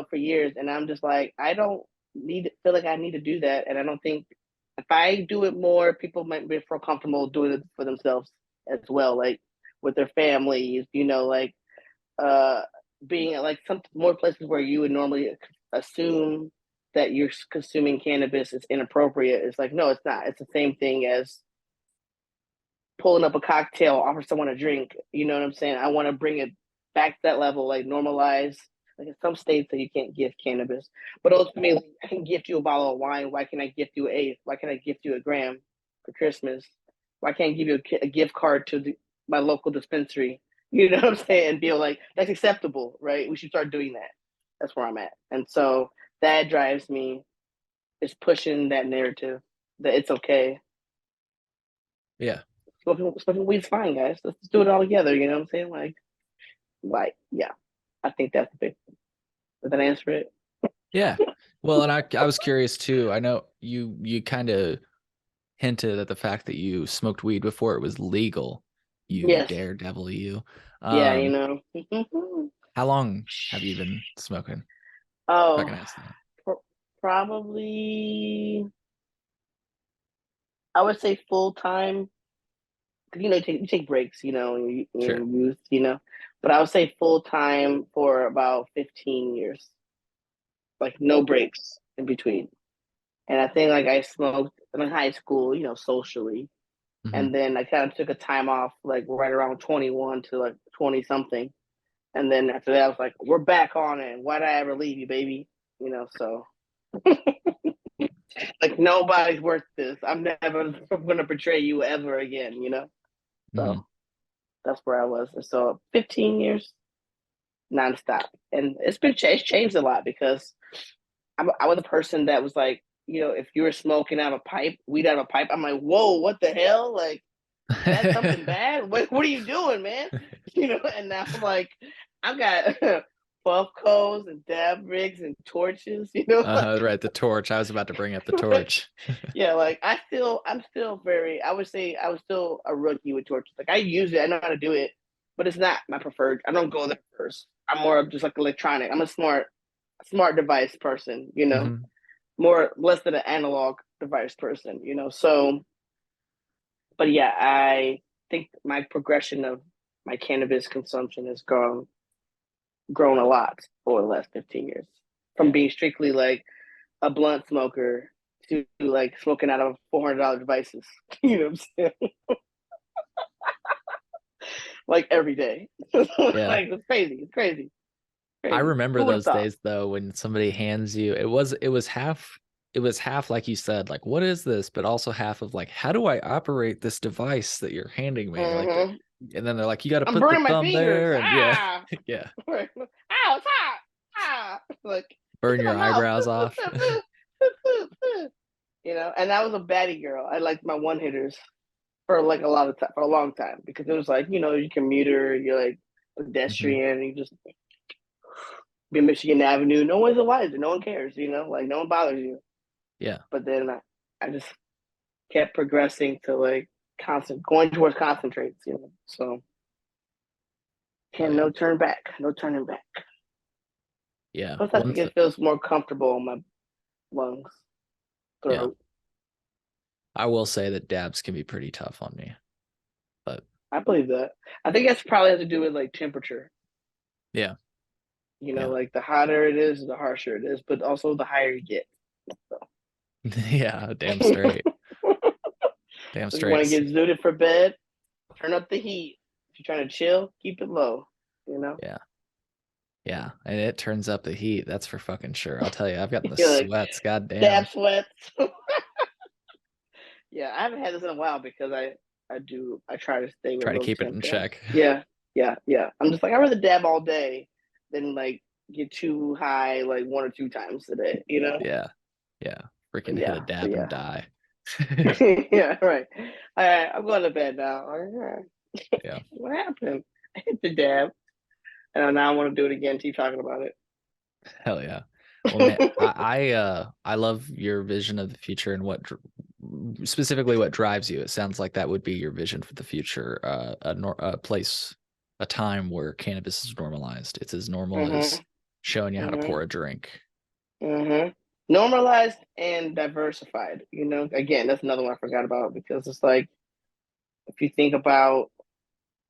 for years. And I'm just like, I don't feel like I need to do that. And I don't think if I do it more, people might be feel comfortable doing it for themselves as well, like with their families, like uh, being at like some more places where you would normally assume that you're consuming cannabis is inappropriate. It's like, no, it's not. It's the same thing as pulling up a cocktail, offer someone a drink. You know what I'm saying? I want to bring it back to that level, like normalize. Like in some states that you can't gift cannabis, but ultimately I can gift you a bottle of wine. Why can I gift you an eighth? Why can I gift you a gram for Christmas? Why can't I give you a gift card to my local dispensary? You know what I'm saying? And feel like that's acceptable, right? We should start doing that. That's where I'm at, and so that drives me. Is pushing that narrative that it's okay. Yeah. Smoking weed's fine, guys. Let's just do it all together. You know what I'm saying? Yeah. I think that's the big. Does that answer it? Yeah. Well, and I was curious too. I know you kind of hinted at the fact that you smoked weed before it was legal. You Yes. daredevil, you. Yeah. Um, how long have you been smoking? If I Oh, can ask that. probably. I would say full time. You take breaks. Sure. In youth. But I would say full time for about 15 years, like no breaks in between. And I think like I smoked in high school, socially, Hmm. and then I kind of took a time off, like right around 21 to like 20 something, and then after that, I was like, "We're back on it. Why did I ever leave you, baby?" So like nobody's worth this. I'm never gonna betray you ever again. Hmm. So that's where I was. And so 15 years nonstop, and it's changed a lot, because I was a person that was like, if you were smoking out of a pipe, weed out of a pipe, I'm like, whoa, what the hell, like that's something bad. What are you doing, man? And now I'm like, I've got puff codes and dab rigs and torches. Right, the torch. I was about to bring up the torch. Yeah, like I'm still very. I would say I was still a rookie with torches. Like I use it, I know how to do it, but it's not my preferred. I don't go there first. I'm more of just like electronic. I'm a smart device person. Hmm. More less than an analog device person. So but yeah, I think my progression of my cannabis consumption has grown a lot over the last 15 years. From Yeah. being strictly like a blunt smoker to like smoking out of $400 devices. You know what I'm saying? Like every day. Yeah. Like it's crazy. It's crazy. I Crazy. remember Who would have those thought? days though when somebody hands you it was half it was half like you said, like, what is this? But also half of like, how do I operate this device that you're handing me? Like, Mm-hmm. and then they're like, you got to I'm put the burning my thumb fingers. there, and yeah, Ah, yeah, ow, it's hot. Ah, like it's burn in my your mouth. eyebrows off. And I was a baddie girl. I liked my one hitters for like a lot of time, for a long time, because it was like, you commuter, you're like Hmm. pedestrian, you just be in Michigan Avenue. No one's the wiser. No one cares, like no one bothers you. Yeah, But then I just kept progressing to like going towards concentrates, So hell can yeah, no turn back, no turning back. yeah. Plus, I think it feels more comfortable in my lungs, Yeah, throat. I will say that dabs can be pretty tough on me, but I believe that. I think that's probably has to do with like temperature. yeah, yeah, Like the hotter it is, the harsher it is, but also the higher you get. So. yeah. Damn If straight, damn you want straight. to get zooted for bed, turn up the heat. If you're trying to chill, keep it low. You know, Yeah, yeah, and it turns up the heat. That's for fucking sure. I'll tell you, I've gotten the you're like sweats. God dab damn. sweats. Yeah, I haven't had this in a while because I try to stay with Try to low keep it temp in temps. check. Yeah, yeah, yeah. I'm just like I'd rather dab all day than like get too high like one or two times a day. Yeah, yeah. But Freaking hit a yeah, but dab and yeah, die. yeah. Right. All right, I'm going to bed now. All right. Yeah, What happened? I hit the dab, and now I want to do it again. Keep talking about hell yeah. Well, man, it. I love your vision of the future and specifically what drives you. It sounds like that would be your vision for the future. A place, a time where cannabis is normalized. It's as normal as Mhm. showing you how to Mhm. pour a drink. Mhm. Normalized and diversified. Again, that's another one I forgot about because it's like if you think about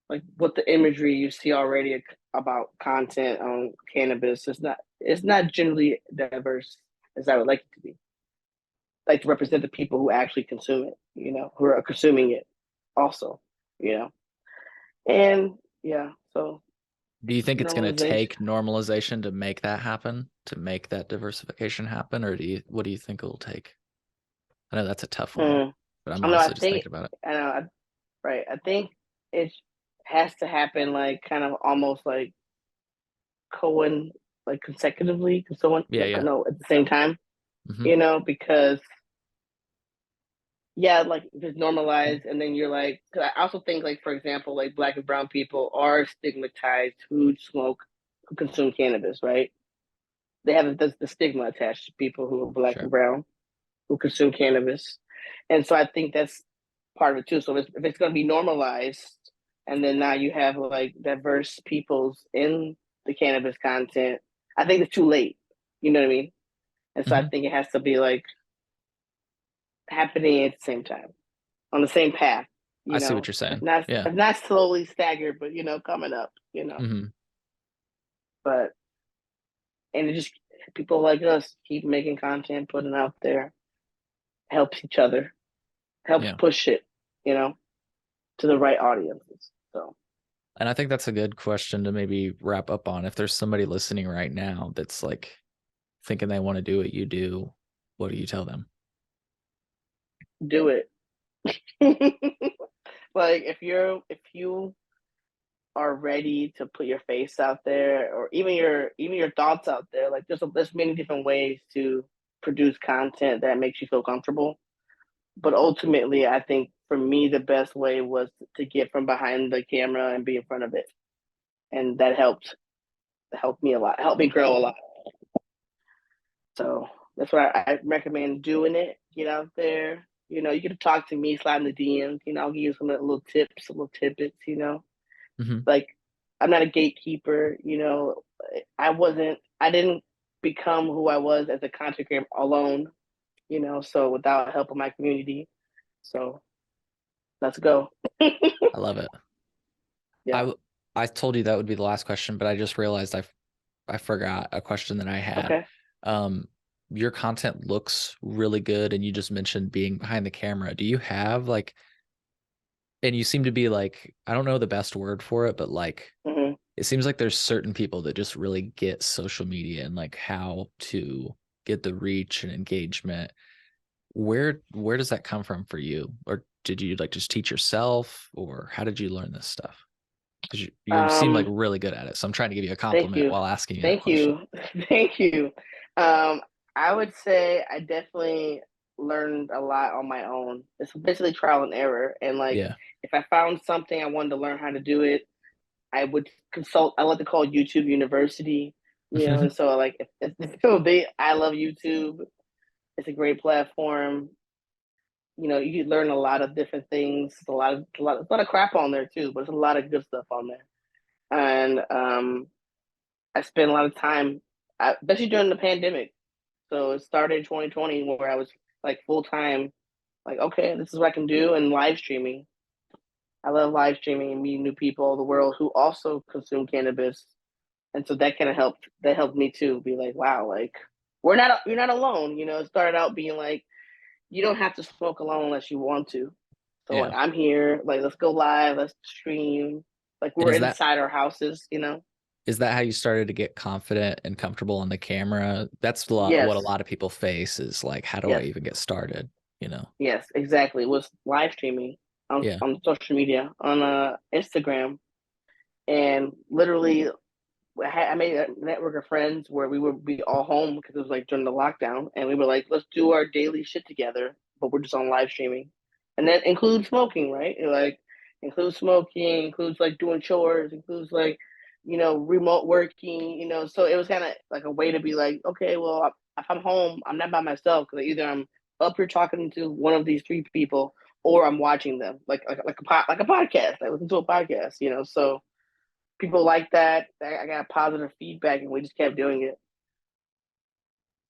like what the imagery you see already about content on cannabis, it's not generally diverse as I would like it to be. Like to represent the people who actually consume it, who are consuming it also, you know. And yeah, so Do you think it's going to normalization. take normalization to make that happen, to make that diversification happen, or what do you think it'll take? I know that's a tough one, Mm. but I'm I know. I honestly just think. thinking about it. I know. Right. I think it has to happen like kind of almost like Cohen, like consecutively, someone Yeah, yeah. no at the same time, Hmm. because yeah, like if it's normalized, and then you're like, 'cause I also think like for example, like Black and brown people are stigmatized who smoke, who consume cannabis, right? They have the stigma attached to people who are Black and Sure. brown who consume cannabis, and so I think that's part of it too. So if it's going to be normalized, and then now you have like diverse peoples in the cannabis content, I think it's too late. You know what I mean? And so I Hmm. think it has to be like happening at the same time on the same path. I see what you're If saying. not Yeah. if not slowly staggered, but coming up. Hmm. But and it just people like us keep making content, putting out there, helps each other, helps Yeah. push it, you know, to the right audiences. So And I think that's a good question to maybe wrap up on. If there's somebody listening right now that's like thinking they want to do what you do, what do you tell them? do it. Like if you are ready to put your face out there, or even your thoughts out there, like there's many different ways to produce content that makes you feel comfortable. But ultimately, I think for me the best way was to get from behind the camera and be in front of it, and that helped me a lot, helped me grow a lot. So that's why I recommend doing it. Get out there. You get to talk to me, slide in the DMs. I'll give you some little tips, some little tidbits. Hmm. Like I'm not a gatekeeper. I didn't become who I was as a content creator alone. So without help of my community. So let's go. I love it. I Yeah. w- I told you that would be the last question, but I just realized I forgot a question that I had. Okay. Um, your content looks really good, and you just mentioned being behind the camera. Do you have like, and you seem to be like, I don't know the best word for it, but like, Hmm. it seems like there's certain people that just really get social media and like how to get the reach and engagement. Where does that come from for you? Or did you like just teach yourself, or how did you learn this stuff? Because you seem like Um, really good at it. So I'm trying to give you a Thank compliment you. while asking you that Thank question. you. Thank you. Um, I would say I definitely learned a lot on my own. It's basically trial and error. And like, Yeah. if I found something I wanted to learn how to do it, I would consult. I like to call YouTube University. And so like, I love YouTube. It's a great platform. You learn a lot of different things. A lot of crap on there too, but there's a lot of good stuff on there. And I spent a lot of time, especially during the pandemic. So it started in 2020 where I was like full time, like, okay, this is what I can do, and live streaming. I love live streaming and meeting new people all over the world who also consume cannabis. And so that kind of helped. That helped me too. Be like, wow, like you're not alone. It started out being like, you don't have to smoke alone unless you want to. So like, Yeah. I'm here. Like, let's go live. Let's stream. Like, And we're inside our houses. is that how you started to get confident and comfortable on the camera? That's what a Yes. lot of people face, is like, how do I Yes. even get started? You know? Yes, exactly. It was live streaming Yeah. on social media on Instagram, and literally, I made a network of friends where we would be all home because it was like during the lockdown, and we were like, let's do our daily shit together, but we're just on live streaming, and that includes smoking, right? Like includes smoking, includes like doing chores, includes like remote working, So it was kind of like a way to be like, okay, well, if I'm home, I'm not by myself because either I'm up here talking to one of these three people, or I'm watching them like a podcast. I listen to a podcast. So people like that. I got positive feedback, and we just kept doing it.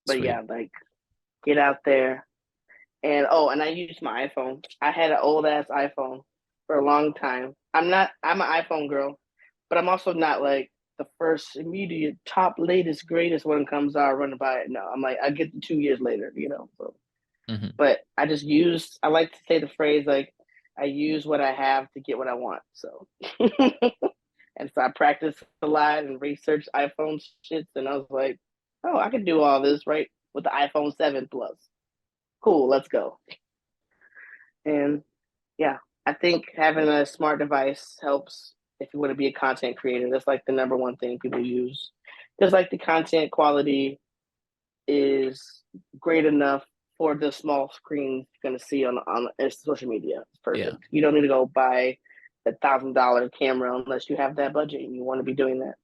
But Sweet. yeah, like get out there. And I used my iPhone. I had an old ass iPhone for a long time. I'm an iPhone girl, but I'm also not like the first immediate top latest greatest when it comes out running by it. No, I'm like I get the 2 years later. So, Hmm. but I like to say the phrase like I use what I have to get what I want. So and so I practiced a lot and researched iPhone shits, and I was like, oh, I can do all this right with the iPhone 7 Plus. Cool, let's go. And yeah, I think having a smart device helps if you want to be a content creator. That's like the number one thing people use. Because like the content quality is great enough for the small screen you're gonna see on social media. It's Yeah. perfect. You don't need to go buy $1,000 camera unless you have that budget and you want to be doing that.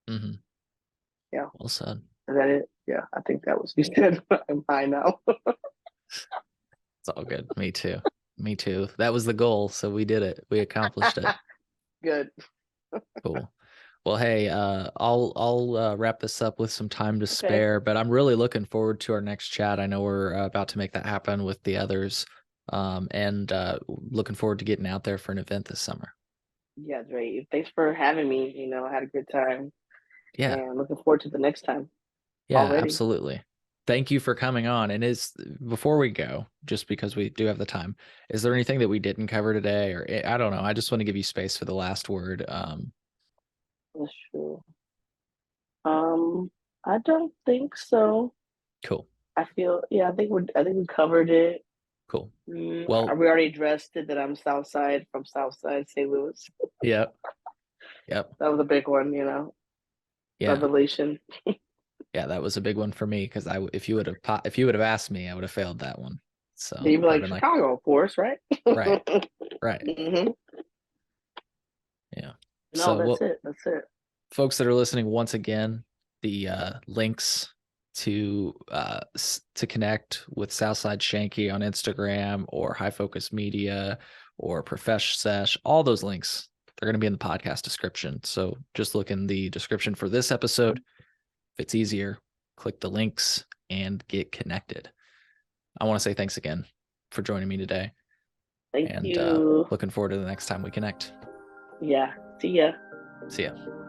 Hmm. Yeah. Well said. Is that it? Yeah, I think that was you said. I'm high now. It's all good. Me too. Me too. That was the goal, so we did it. We accomplished it. Good. Cool. Well, hey, I'll wrap this up with some time to Okay. spare, but I'm really looking forward to our next chat. I know we're about to make that happen with the others, and looking forward to getting out there for an event this summer. Yeah, great. Thanks for having me. I had a good time Yeah, and looking forward to the next time yeah, already. absolutely. Thank you for coming on. And before we go, just because we do have the time, is there anything that we didn't cover today, or I don't know? I just want to give you space for the last word. That's true. I don't think so. Cool, I think we covered it. cool. Are Well, we already addressed it that I'm Southside from Southside St. Louis? yep, yep, That was a big one, yeah. revelation. Yeah, that was a big one for me because if you would have asked me, I would have failed that one. So Then you'd be I'd have like been like, Chicago, of course, right? right, right, hmm yeah. No, So that's what, it. That's it. folks that are listening, once again, the links to connect with Southside Shanky on Instagram or High Focus Media or Profesh Sesh, all those links, they're going to be in the podcast description. So just look in the description for this episode. If it's easier, click the links and get connected. I want to say thanks again for joining me today, Thank and you. looking forward to the next time we connect. Yeah. See ya. See ya.